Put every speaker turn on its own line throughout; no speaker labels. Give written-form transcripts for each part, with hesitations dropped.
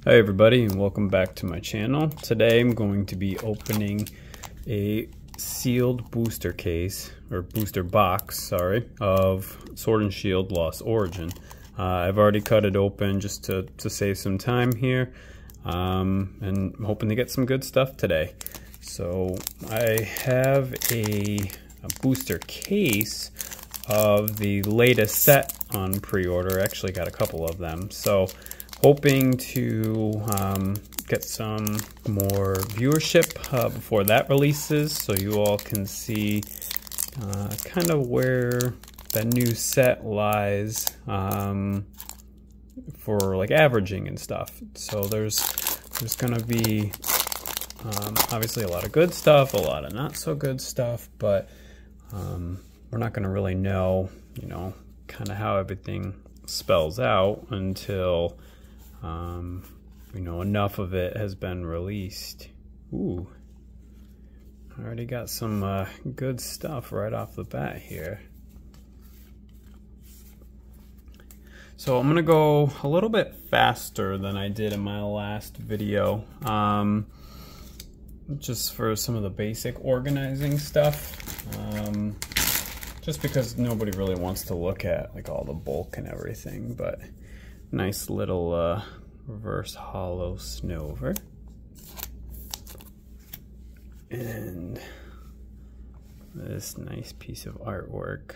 Hi everybody, and welcome back to my channel. Today I'm going to be opening a sealed booster case, or booster box, sorry, of Sword and Shield Lost Origin. I've already cut it open just to save some time here, and I'm hoping to get some good stuff today. So I have a booster case of the latest set on pre-order. Actually got a couple of them, so hoping to get some more viewership before that releases, so you all can see kind of where that new set lies for like averaging and stuff. So there's gonna be obviously a lot of good stuff, a lot of not so good stuff, but we're not gonna really know, kind of how everything spells out until enough of it has been released. Ooh, I already got some good stuff right off the bat here. So I'm gonna go a little bit faster than I did in my last video, just for some of the basic organizing stuff, just because nobody really wants to look at like all the bulk and everything. But nice little reverse hollow Snover, and this nice piece of artwork.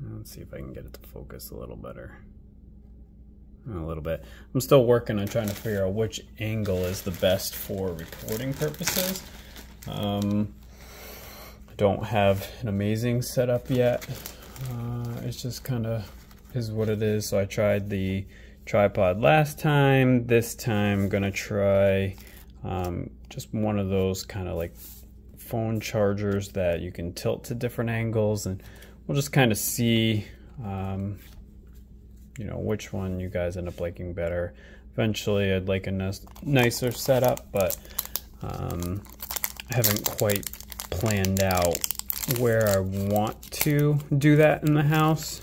Let's see if I can get it to focus a little better. A little bit. I'm still working on trying to figure out which angle is the best for recording purposes. I don't have an amazing setup yet. It's just kind of is what it is. So I tried the tripod last time. This time I'm gonna try just one of those kind of like phone chargers that you can tilt to different angles, and we'll just kind of see which one you guys end up liking better. Eventually I'd like a nicer setup, but I haven't quite planned out where I want to do that in the house.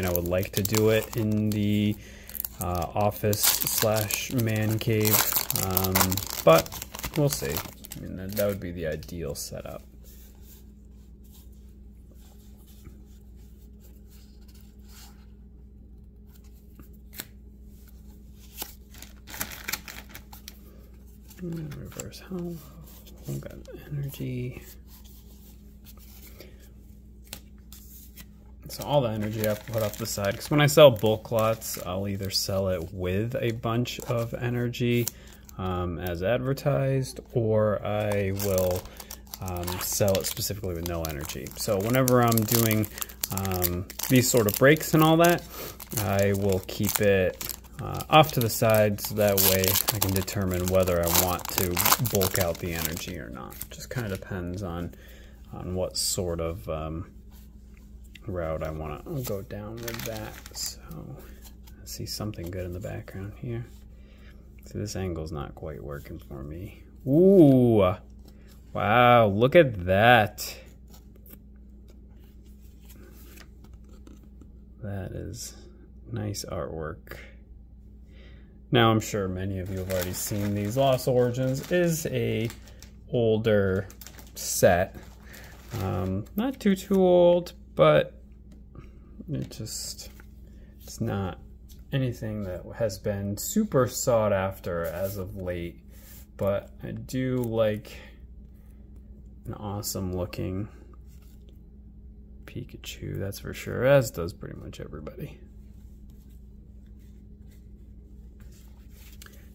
I would like to do it in the office / man cave, but we'll see. That would be the ideal setup. Reverse hollow. We've got energy. So all the energy I put off the side, because when I sell bulk lots, I'll either sell it with a bunch of energy as advertised, or I will sell it specifically with no energy. So whenever I'm doing these sort of breaks and all that, I will keep it off to the side, so that way I can determine whether I want to bulk out the energy or not. Just kind of depends on what sort of route I want to go down with that. So I see something good in the background here. See, this angle's not quite working for me. Ooh, wow, look at that. That is nice artwork. Now I'm sure many of you have already seen these. Lost Origins is a older set. Not too old, but it's not anything that has been super sought after as of late. But I do like an awesome looking Pikachu, that's for sure, as does pretty much everybody.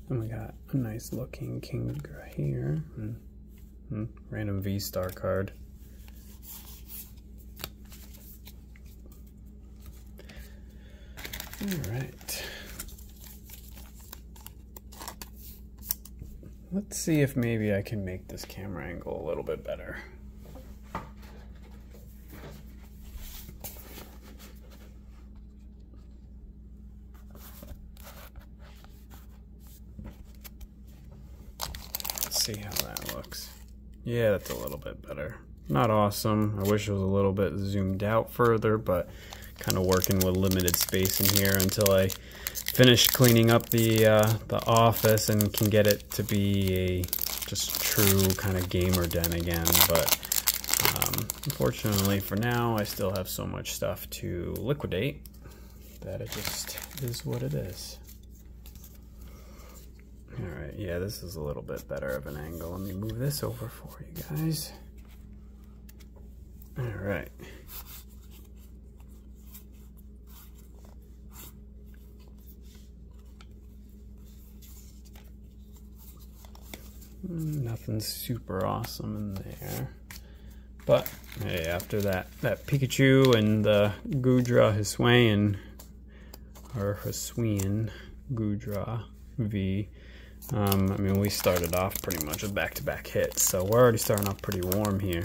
And we got a nice looking King here. Random V-Star card. Alright. Let's see if maybe I can make this camera angle a little bit better. See how that looks. Yeah, that's a little bit better. Not awesome. I wish it was a little bit zoomed out further, but kind of working with limited space in here until I finished cleaning up the office and can get it to be a just true kind of gamer den again. But unfortunately for now, I still have so much stuff to liquidate that it just is what it is. Alright, yeah, this is a little bit better of an angle. Let me move this over for you guys. Alright. Nothing super awesome in there. But hey, after that Pikachu and the Gudra Hisuian, or Hisuian Gudra V, I mean, we started off pretty much with back-to-back hits, so we're already starting off pretty warm here.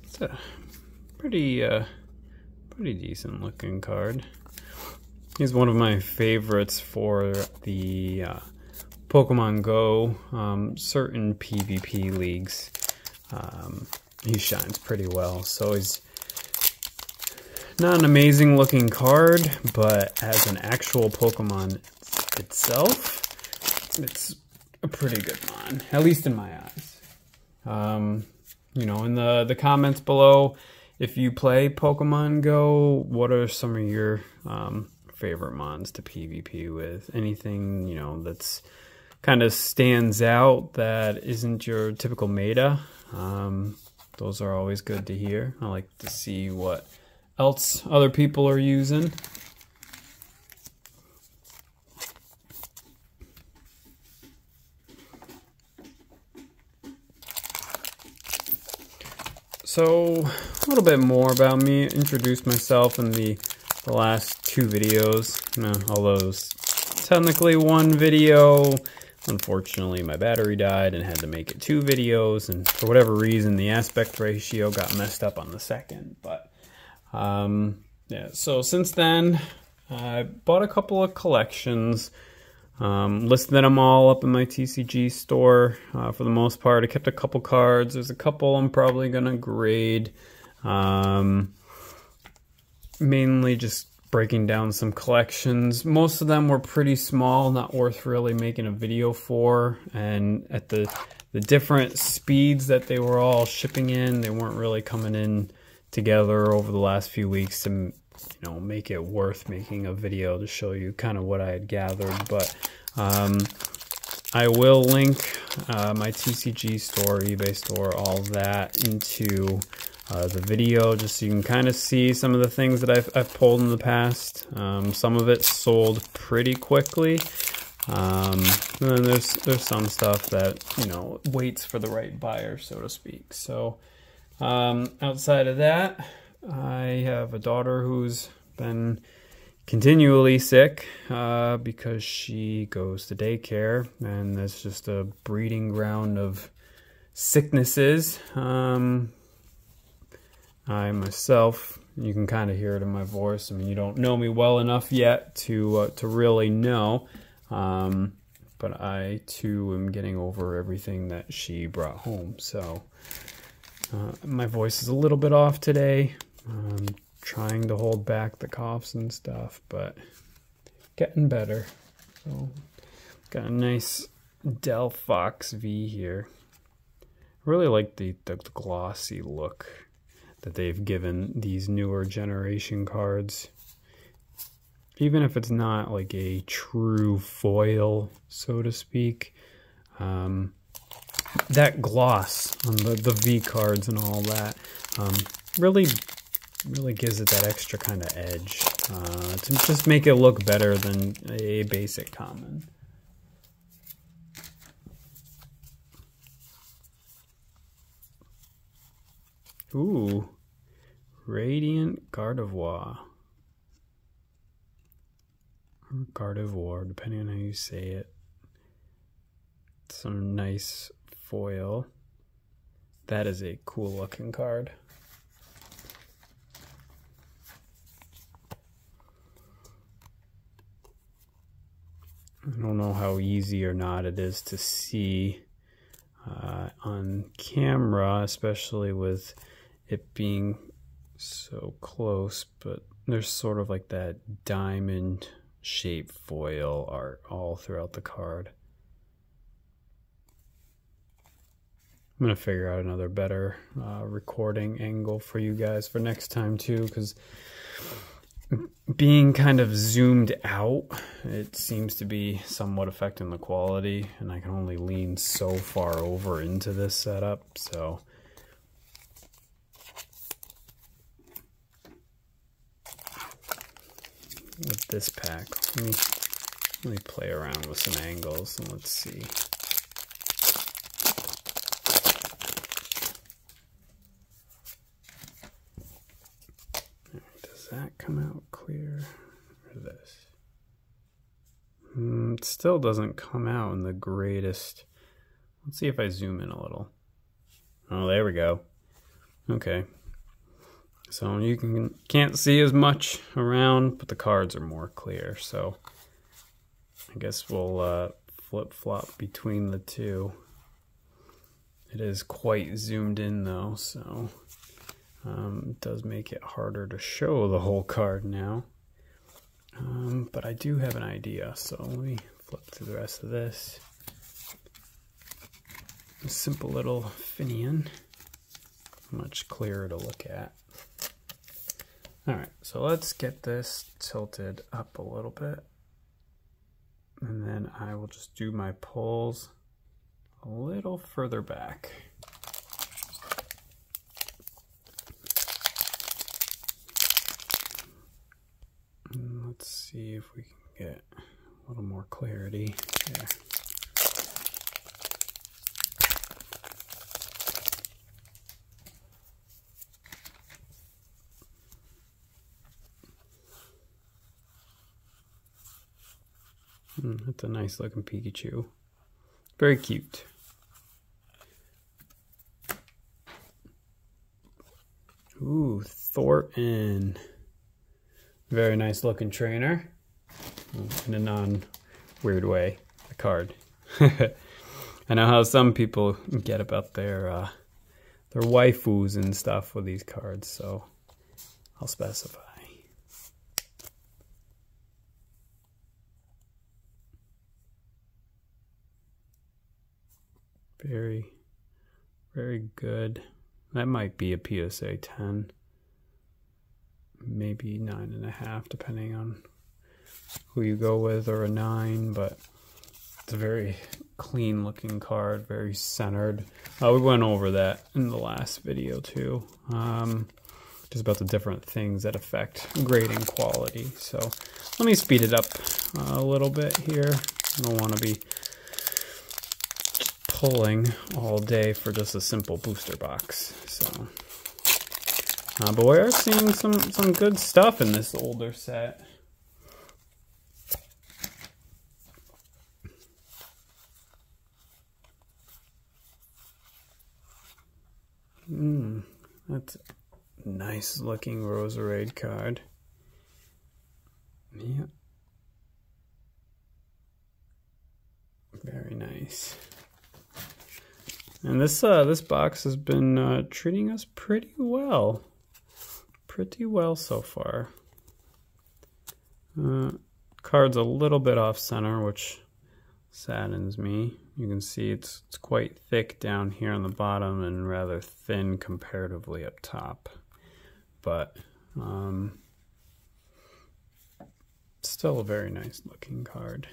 It's a pretty decent looking card. He's one of my favorites for the Pokemon Go, certain PvP leagues. He shines pretty well, so he's not an amazing looking card, but as an actual Pokemon itself, it's a pretty good mon, at least in my eyes. You know, in the comments below, if you play Pokemon Go, what are some of your favorite mons to PvP with? Anything, you know, that's kind of stands out that isn't your typical meta? Those are always good to hear. I like to see what else other people are using. So, a little bit more about me. Introduced myself in the last two videos, although it was technically one video. Unfortunately, my battery died and had to make it two videos, and for whatever reason, the aspect ratio got messed up on the second. But, yeah, so since then, I bought a couple of collections. Listed them all up in my TCG store for the most part. I kept a couple cards. There's a couple I'm probably gonna grade. Mainly just breaking down some collections. Most of them were pretty small, not worth really making a video for. And at the different speeds that they were all shipping in, they weren't really coming in together over the last few weeks to, you know, make it worth making a video to show you kind of what I had gathered. But I will link my TCG store, eBay store, all that into the video, just so you can kind of see some of the things that I've pulled in the past. Some of it sold pretty quickly, and then there's some stuff that, you know, waits for the right buyer, so to speak. So outside of that, I have a daughter who's been continually sick because she goes to daycare, and that's just a breeding ground of sicknesses. I myself, you can kind of hear it in my voice. I mean, you don't know me well enough yet to really know, but I too am getting over everything that she brought home. So my voice is a little bit off today. Trying to hold back the coughs and stuff, but getting better. So got a nice Del Fox V here. I really like the glossy look that they've given these newer generation cards. Even if it's not like a true foil, so to speak, that gloss on the V cards and all that really gives it that extra kind of edge to just make it look better than a basic common. Ooh, Radiant Gardevoir. Or Gardevoir, depending on how you say it. Some nice foil. That is a cool looking card. I don't know how easy or not it is to see on camera, especially with it being so close, but there's sort of like that diamond shaped foil art all throughout the card. I'm gonna figure out another better recording angle for you guys for next time too, because being kind of zoomed out, it seems to be somewhat affecting the quality, and I can only lean so far over into this setup, so with this pack, let me play around with some angles and let's see. Does that come out clear, or this? It still doesn't come out in the greatest. Let's see if I zoom in a little. Oh, there we go. Okay. So you can't see as much around, but the cards are more clear. So I guess we'll flip-flop between the two. It is quite zoomed in though, so it does make it harder to show the whole card now. But I do have an idea, so let me flip through the rest of this. A simple little Finian, much clearer to look at. Alright, so let's get this tilted up a little bit, and then I will just do my pulls a little further back. And let's see if we can get a little more clarity there. That's a nice looking Pikachu. Very cute. Ooh, Thornton. Very nice looking trainer. In a non-weird way, a card. I know how some people get about their waifus and stuff with these cards, so I'll specify. Very, very good. That might be a PSA 10. Maybe 9.5, depending on who you go with, or a 9, but it's a very clean looking card, very centered. We went over that in the last video too. Just about the different things that affect grading quality. So let me speed it up a little bit here. I don't want to be pulling all day for just a simple booster box. So, but we are seeing some good stuff in this older set. That's a nice looking Roserade card. Yeah. Very nice. And this box has been treating us pretty well so far. Card's a little bit off center, which saddens me. You can see it's quite thick down here on the bottom and rather thin comparatively up top, but still a very nice looking card.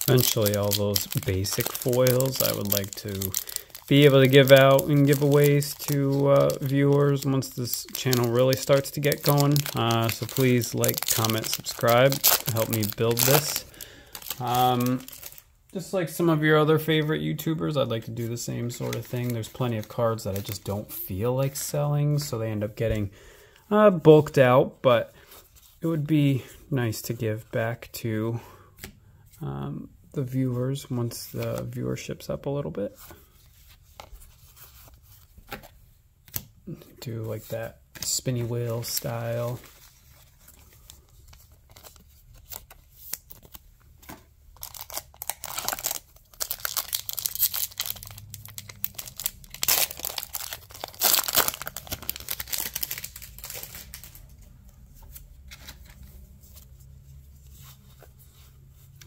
Eventually all those basic foils I would like to be able to give out and giveaways to viewers once this channel really starts to get going. So please like, comment, subscribe, help me build this. Just like some of your other favorite YouTubers, I'd like to do the same sort of thing. There's plenty of cards that I just don't feel like selling, so they end up getting bulked out, but it would be nice to give back to the viewers once the viewership's up a little bit. Do like that spinny wheel style.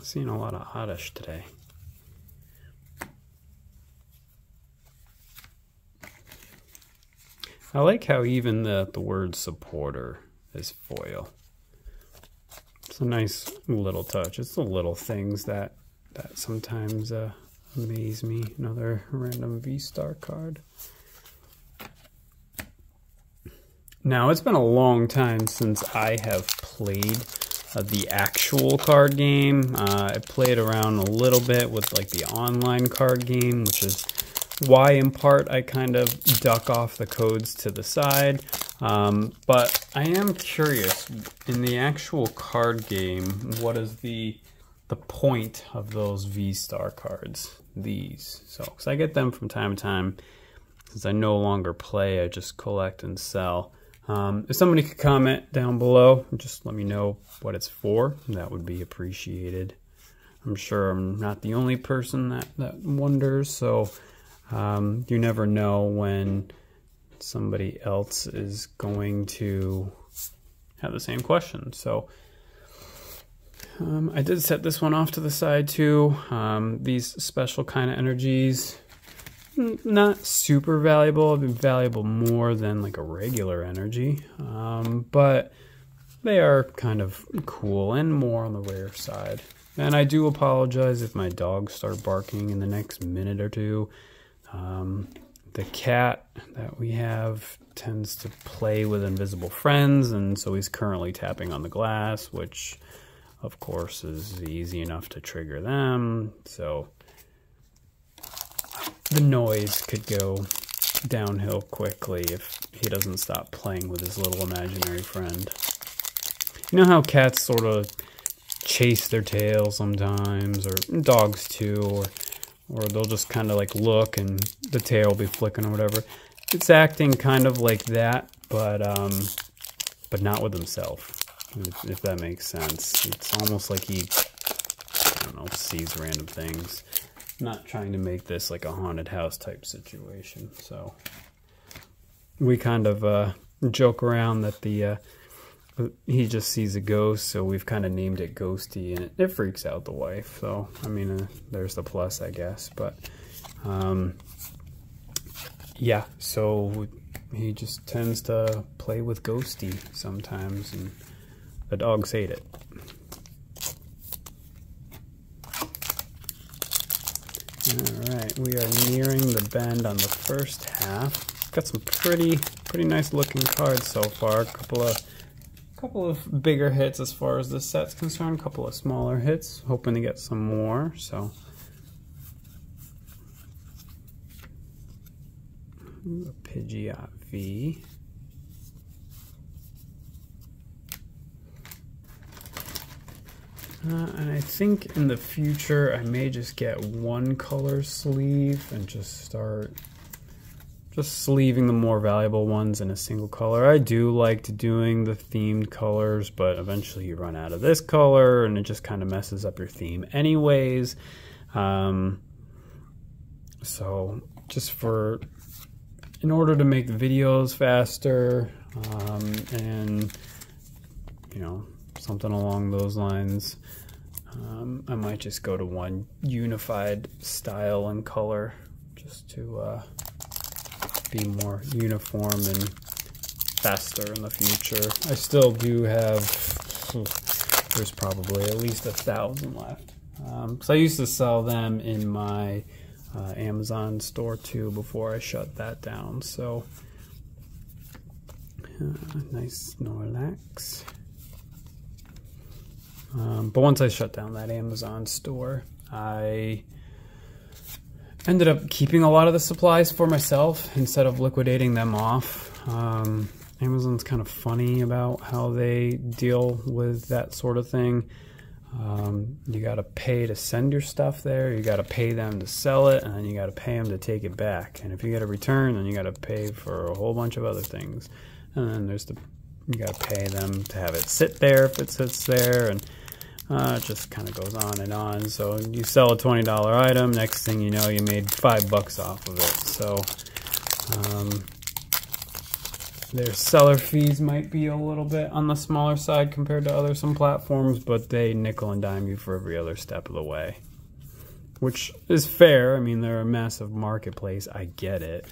Seeing a lot of oddish today. I like how even the word supporter is foil. It's a nice little touch. It's the little things that sometimes amaze me. Another random V-Star card. Now, it's been a long time since I have played the actual card game. I played around a little bit with like the online card game, which is why in part I kind of duck off the codes to the side. But I am curious, in the actual card game, what is the point of those V-Star cards? These. So, because I get them from time to time. Since I no longer play, I just collect and sell. If somebody could comment down below, just let me know what it's for. That would be appreciated. I'm sure I'm not the only person that wonders, so you never know when somebody else is going to have the same question. So I did set this one off to the side too. These special kind of energies, not super valuable. They're valuable more than like a regular energy, but they are kind of cool and more on the rare side. And I do apologize if my dogs start barking in the next minute or two. The cat that we have tends to play with invisible friends, and so he's currently tapping on the glass, which of course is easy enough to trigger them. So the noise could go downhill quickly if he doesn't stop playing with his little imaginary friend. You know how cats sort of chase their tail sometimes, or dogs too, or they'll just kind of like look and the tail will be flicking or whatever. It's acting kind of like that, but not with himself, if that makes sense. It's almost like he, I don't know, sees random things. I'm not trying to make this like a haunted house type situation. So we kind of joke around that he just sees a ghost, so we've kind of named it Ghosty, and it freaks out the wife. So I mean, there's the plus, I guess. But yeah, so he just tends to play with Ghosty sometimes, and the dogs hate it. Alright, we are nearing the bend on the first half. Got some pretty nice looking cards so far. A couple of bigger hits as far as this set's concerned, a couple of smaller hits, hoping to get some more. So a Pidgeot V. And I think in the future I may just get one color sleeve and just start sleeving the more valuable ones in a single color. I do like doing the themed colors, but eventually you run out of this color and it just kind of messes up your theme anyways. So just in order to make the videos faster, and you know, something along those lines, I might just go to one unified style and color just to be more uniform and faster in the future. I still do have, there's probably at least 1,000 left. So I used to sell them in my Amazon store too before I shut that down. So nice Snorlax. But once I shut down that Amazon store, I ended up keeping a lot of the supplies for myself instead of liquidating them off. Amazon's kind of funny about how they deal with that sort of thing. You got to pay to send your stuff there, you got to pay them to sell it, and then you got to pay them to take it back. And if you get a return, then you got to pay for a whole bunch of other things. And then there's you got to pay them to have it sit there if it sits there, and it just kind of goes on and on. So you sell a $20 item, next thing you know, you made $5 off of it. So their seller fees might be a little bit on the smaller side compared to some platforms, but they nickel and dime you for every other step of the way, which is fair. I mean, they're a massive marketplace, I get it,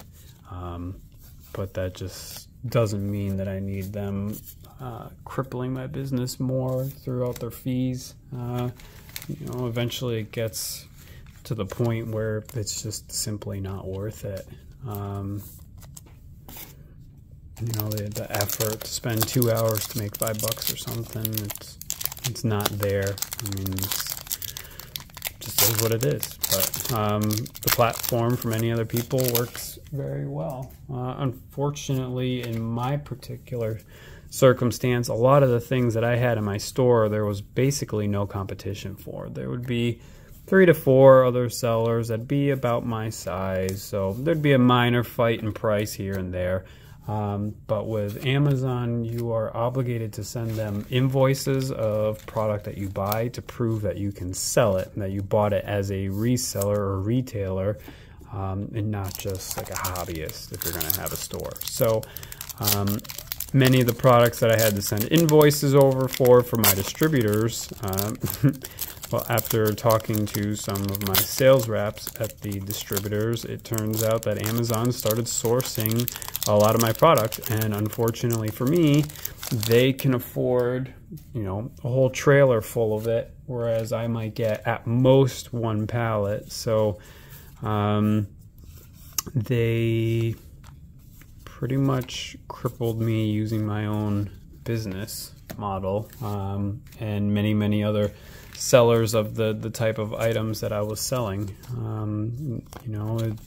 but that just doesn't mean that I need them crippling my business more throughout their fees. Eventually it gets to the point where it's just simply not worth it. The effort to spend 2 hours to make $5 or something, it's not there. I mean, it just is what it is. But the platform for many other people works very well. Unfortunately, in my particular circumstance, a lot of the things that I had in my store, there was basically no competition for. There would be 3 to 4 other sellers that'd be about my size, so there'd be a minor fight in price here and there. But with Amazon, you are obligated to send them invoices of product that you buy to prove that you can sell it, and that you bought it as a reseller or retailer, and not just like a hobbyist if you're going to have a store. So many of the products that I had to send invoices over for my distributors, well, after talking to some of my sales reps at the distributors, it turns out that Amazon started sourcing a lot of my product, and unfortunately for me, they can afford, a whole trailer full of it, whereas I might get at most 1 pallet. So they pretty much crippled me using my own business model, and many other sellers of the type of items that I was selling.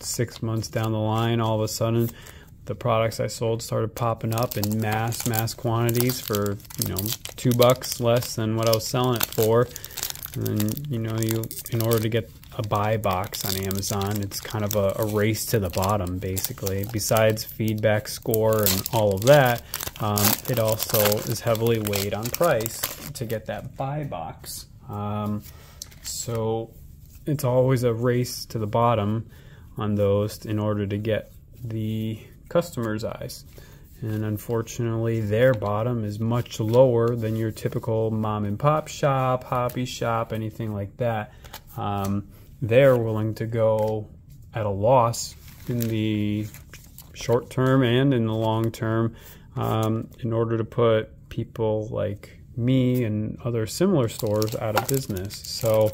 6 months down the line, all of a sudden the products I sold started popping up in mass quantities for $2 less than what I was selling it for. And then in order to get a buy box on Amazon, it's kind of a race to the bottom, basically. Besides feedback score and all of that, it also is heavily weighed on price to get that buy box. So it's always a race to the bottom on those in order to get the customer's eyes. And unfortunately, their bottom is much lower than your typical mom and pop shop, hobby shop, anything like that. They're willing to go at a loss in the short term and in the long term, in order to put people like me and other similar stores out of business. So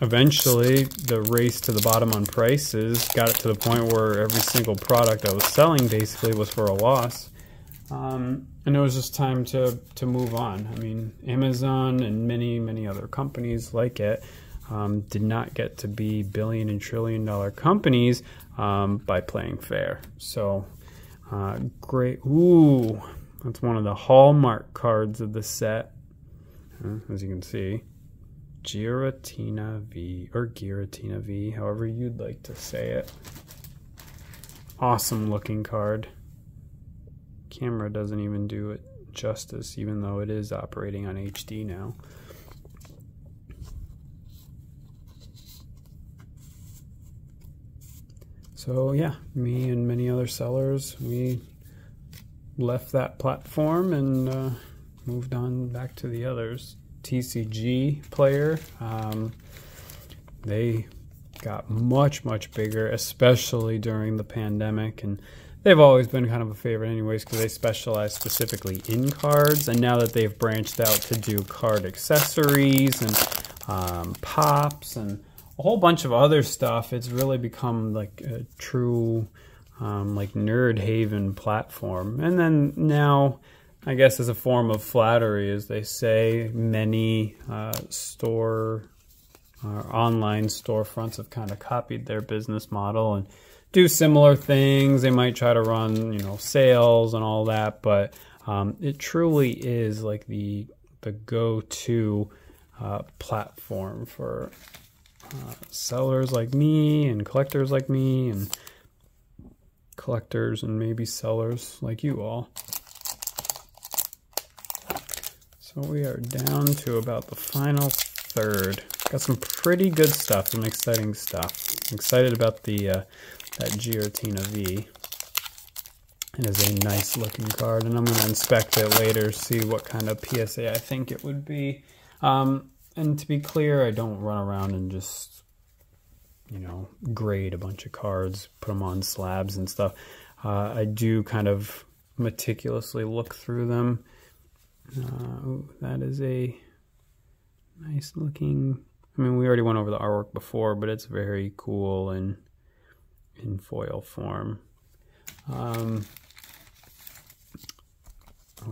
eventually the race to the bottom on prices got it to the point where every single product I was selling basically was for a loss. And it was just time to move on. I mean, Amazon and many other companies like it did not get to be billion and trillion dollar companies by playing fair. So great. Ooh, that's one of the hallmark cards of the set, as you can see. Giratina V, or Giratina V, however you'd like to say it. Awesome looking card. Camera doesn't even do it justice, even though it is operating on HD now. So yeah, me and many other sellers, we left that platform and moved on back to the others. TCGPlayer, they got much bigger, especially during the pandemic, and they've always been kind of a favorite anyways because they specialize specifically in cards, and now that they've branched out to do card accessories and pops, and a whole bunch of other stuff. It's really become like a true like nerd haven platform. And then now, I guess as a form of flattery, as they say, many online storefronts have kind of copied their business model and do similar things. They might try to run, you know, sales and all that, but it truly is like the go-to platform for sellers like me and collectors like me and collectors and maybe sellers like you all. So we are down to about the final third. Got some pretty good stuff, some exciting stuff. I'm excited about the that Giratina V. It is a nice looking card, and I'm going to inspect it later, see what kind of PSA I think it would be. And to be clear, I don't run around and just, you know, grade a bunch of cards, put them on slabs and stuff. I do kind of meticulously look through them. Ooh, that is a nice looking, I mean, we already went over the artwork before, but it's very cool and in foil form. What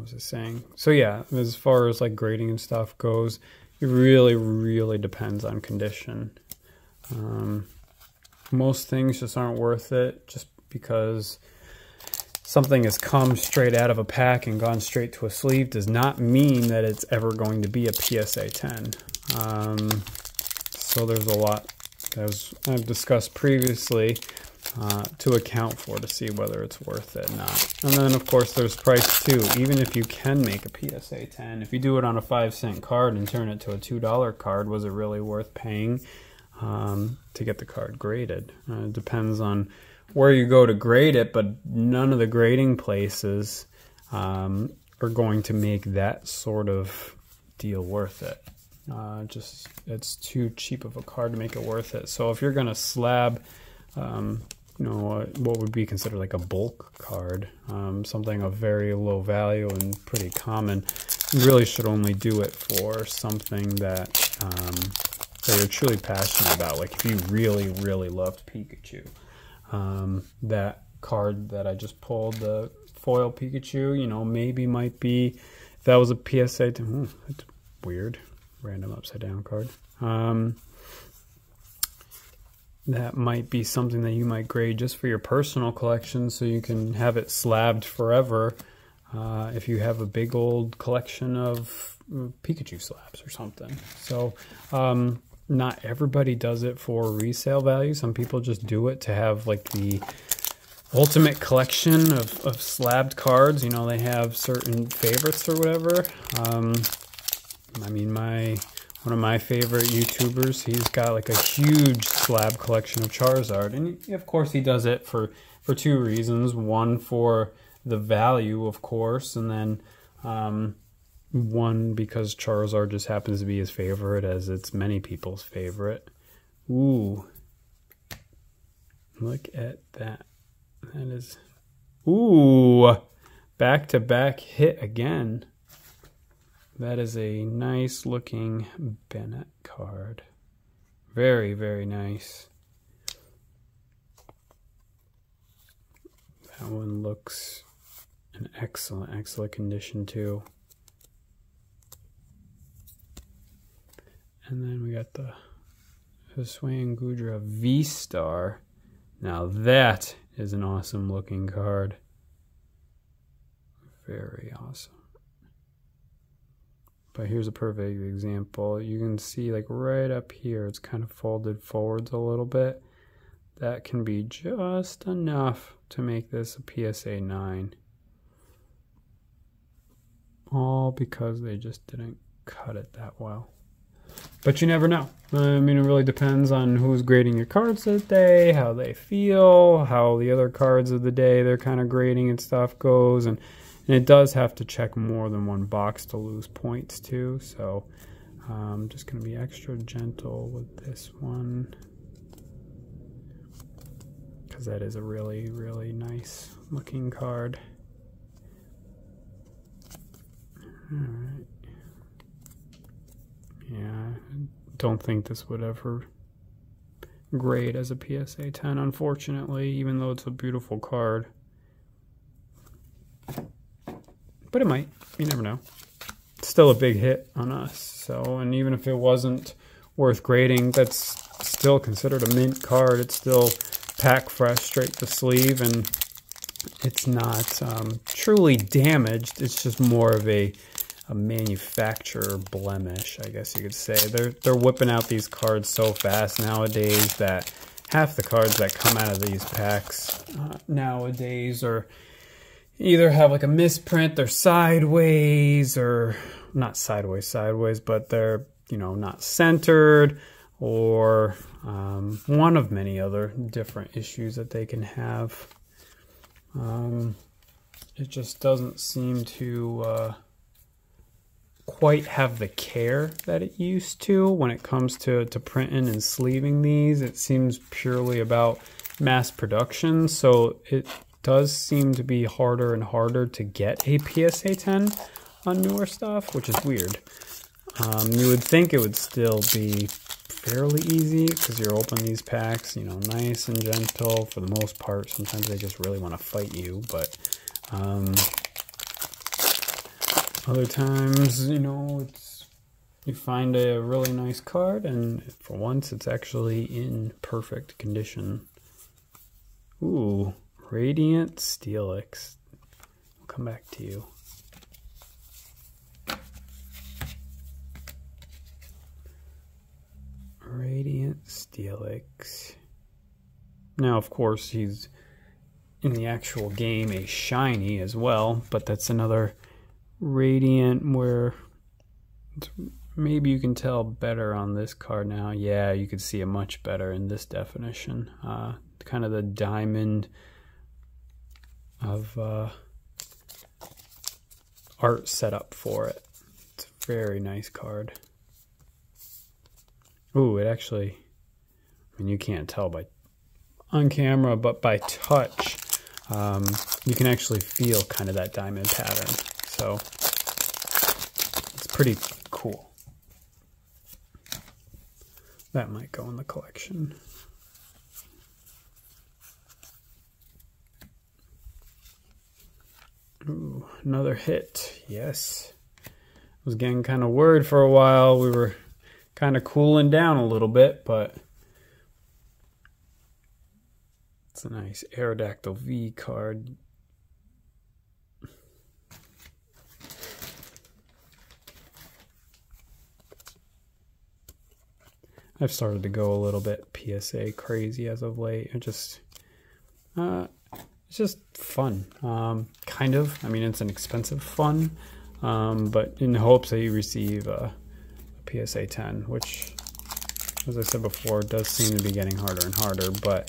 was I saying? So yeah, as far as like grading and stuff goes, it really depends on condition. Most things just aren't worth it just because something has come straight out of a pack and gone straight to a sleeve does not mean that it's ever going to be a PSA 10. So there's a lot, as I've discussed previously, to account for to see whether it's worth it or not. And then of course there's price too. Even if you can make a PSA 10, if you do it on a 5-cent card and turn it to a $2 card, was it really worth paying to get the card graded? It depends on where you go to grade it, but none of the grading places are going to make that sort of deal worth it. Just it's too cheap of a card to make it worth it. So if you're going to slab, you know, what would be considered like a bulk card, something of very low value and pretty common, you really should only do it for something that that you're truly passionate about. Like if you really loved Pikachu, that card that I just pulled, the foil Pikachu, you know, maybe might be, if that was a PSA, that's weird, random upside down card. That might be something that you might grade just for your personal collection so you can have it slabbed forever if you have a big old collection of Pikachu slabs or something. So not everybody does it for resale value. Some people just do it to have like the ultimate collection of slabbed cards. You know, they have certain favorites or whatever. I mean, one of my favorite YouTubers, he's got like a huge slab collection of Charizard. And of course he does it for two reasons. One, for the value, of course, and then one, because Charizard just happens to be his favorite, as it's many people's favorite. Ooh. Look at that. That is... Ooh! Back-to-back hit again. That is a nice looking Bennett card. Very nice. That one looks in excellent condition too. And then we got the Hisuian Goodra V-Star. Now that is an awesome looking card. Very awesome. But here's a perfect example. You can see like right up here, it's kind of folded forwards a little bit. That can be just enough to make this a PSA 9. All because they just didn't cut it that well. But you never know. I mean, it really depends on who's grading your cards that day, how they feel, how the other cards of the day they're kind of grading and stuff goes. And it does have to check more than one box to lose points too. So I'm just going to be extra gentle with this one, because that is a really nice looking card. Alright. Yeah, don't think this would ever grade as a PSA 10, unfortunately, even though it's a beautiful card. But it might. You never know. It's still a big hit on us. So, and even if it wasn't worth grading, that's still considered a mint card. It's still pack fresh, straight to sleeve, and it's not truly damaged. It's just more of a manufacturer blemish, I guess you could say. They're whipping out these cards so fast nowadays that half the cards that come out of these packs nowadays are either have like a misprint, they're sideways, or not sideways, but they're, you know, not centered, or one of many other different issues that they can have. It just doesn't seem to quite have the care that it used to when it comes to printing and sleeving these. It seems purely about mass production, so it does seem to be harder and harder to get a PSA 10 on newer stuff, which is weird. You would think it would still be fairly easy because you're opening these packs, you know, nice and gentle for the most part. Sometimes they just really want to fight you, but other times, you know, you find a really nice card, and for once, it's actually in perfect condition. Ooh, Radiant Steelix. I'll come back to you. Radiant Steelix. Now, of course, he's in the actual game a shiny as well, but that's another Radiant where maybe you can tell better on this card now. Yeah, you can see it much better in this definition. Kind of the diamond of art setup for it. It's a very nice card. Ooh, it actually, I mean, you can't tell by on camera, but by touch, you can actually feel kind of that diamond pattern. So it's pretty cool. That might go in the collection. Ooh, another hit. Yes. I was getting kind of worried for a while. We were kind of cooling down a little bit, but it's a nice Aerodactyl V card. I've started to go a little bit PSA crazy as of late. It's just fun, kind of. I mean, it's an expensive fun, but in hopes that you receive a PSA 10, which, as I said before, does seem to be getting harder and harder, but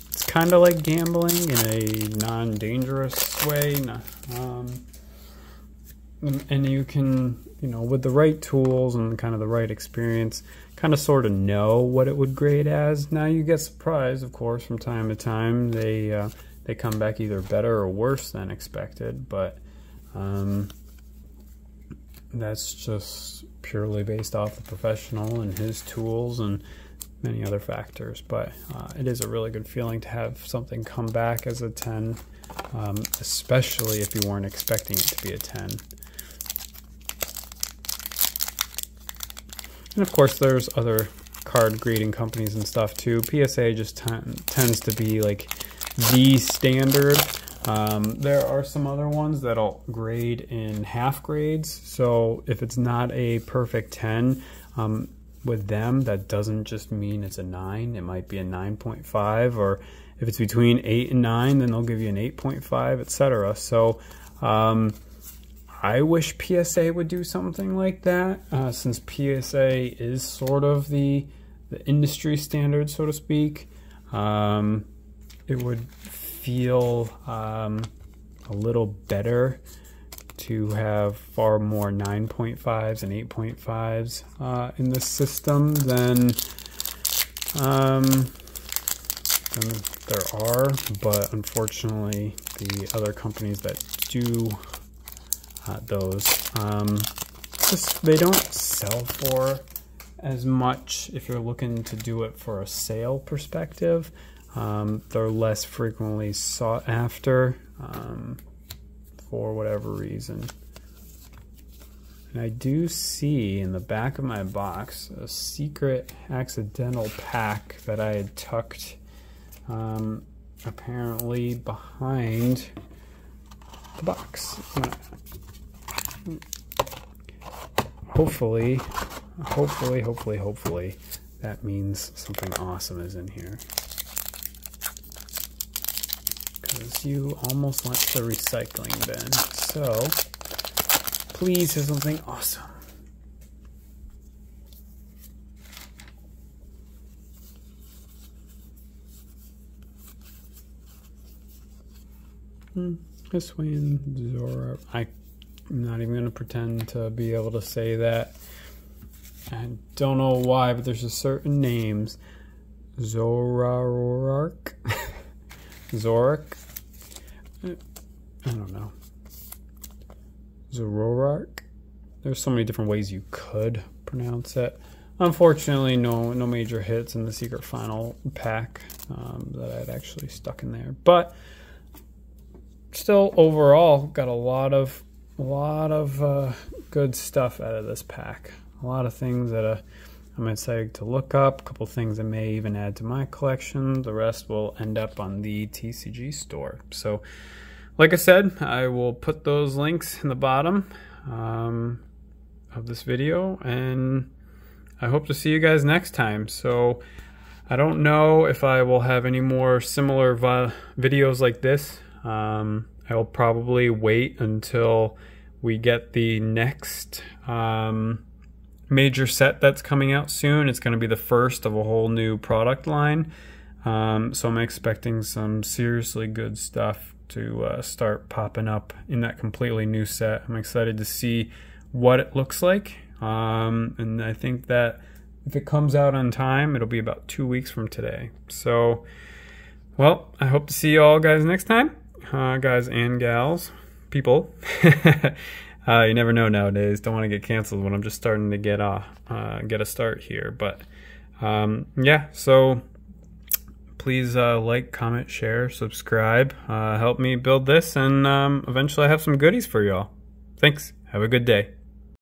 it's kind of like gambling in a non-dangerous way. And you can, you know, with the right tools and kind of the right experience, kind of sort of know what it would grade as. Now you get surprised, of course, from time to time. They come back either better or worse than expected, but that's just purely based off the professional and his tools and many other factors. But it is a really good feeling to have something come back as a 10, especially if you weren't expecting it to be a 10. And of course, there's other card grading companies and stuff too. PSA just tends to be like the standard. There are some other ones that'll grade in half grades. So if it's not a perfect 10, with them, that doesn't just mean it's a 9. It might be a 9.5, or if it's between 8 and 9, then they'll give you an 8.5, etc. So I wish PSA would do something like that, since PSA is sort of the industry standard, so to speak. It would feel a little better to have far more 9.5s and 8.5s in the system than there are, but unfortunately the other companies that do those, they don't sell for as much if you're looking to do it for a sale perspective. They're less frequently sought after for whatever reason. And I do see in the back of my box a secret accidental pack that I had tucked apparently behind the box. Hopefully that means something awesome is in here. Because you almost went to the recycling bin. So, please have something awesome. This way in Zora. I'm not even going to pretend to be able to say that. I don't know why, but there's just certain names. Zorark. Zorak. I don't know. Zorark. There's so many different ways you could pronounce it. Unfortunately, no major hits in the secret final pack that I'd actually stuck in there. But still, overall, got a lot of good stuff out of this pack. A lot of things that I'm excited to look up. A couple things I may even add to my collection. The rest will end up on the TCG store. So, like I said, I will put those links in the bottom of this video, and I hope to see you guys next time. So, I don't know if I will have any more similar videos like this. I will probably wait until we get the next major set that's coming out soon. It's going to be the first of a whole new product line. So I'm expecting some seriously good stuff to start popping up in that completely new set. I'm excited to see what it looks like. And I think that if it comes out on time, it'll be about 2 weeks from today. So, well, I hope to see you all guys next time. Guys and gals, people. You never know nowadays. Don't want to get canceled when I'm just starting to get a start here. But yeah, so please like, comment, share, subscribe. Help me build this, and eventually I have some goodies for y'all. Thanks. Have a good day.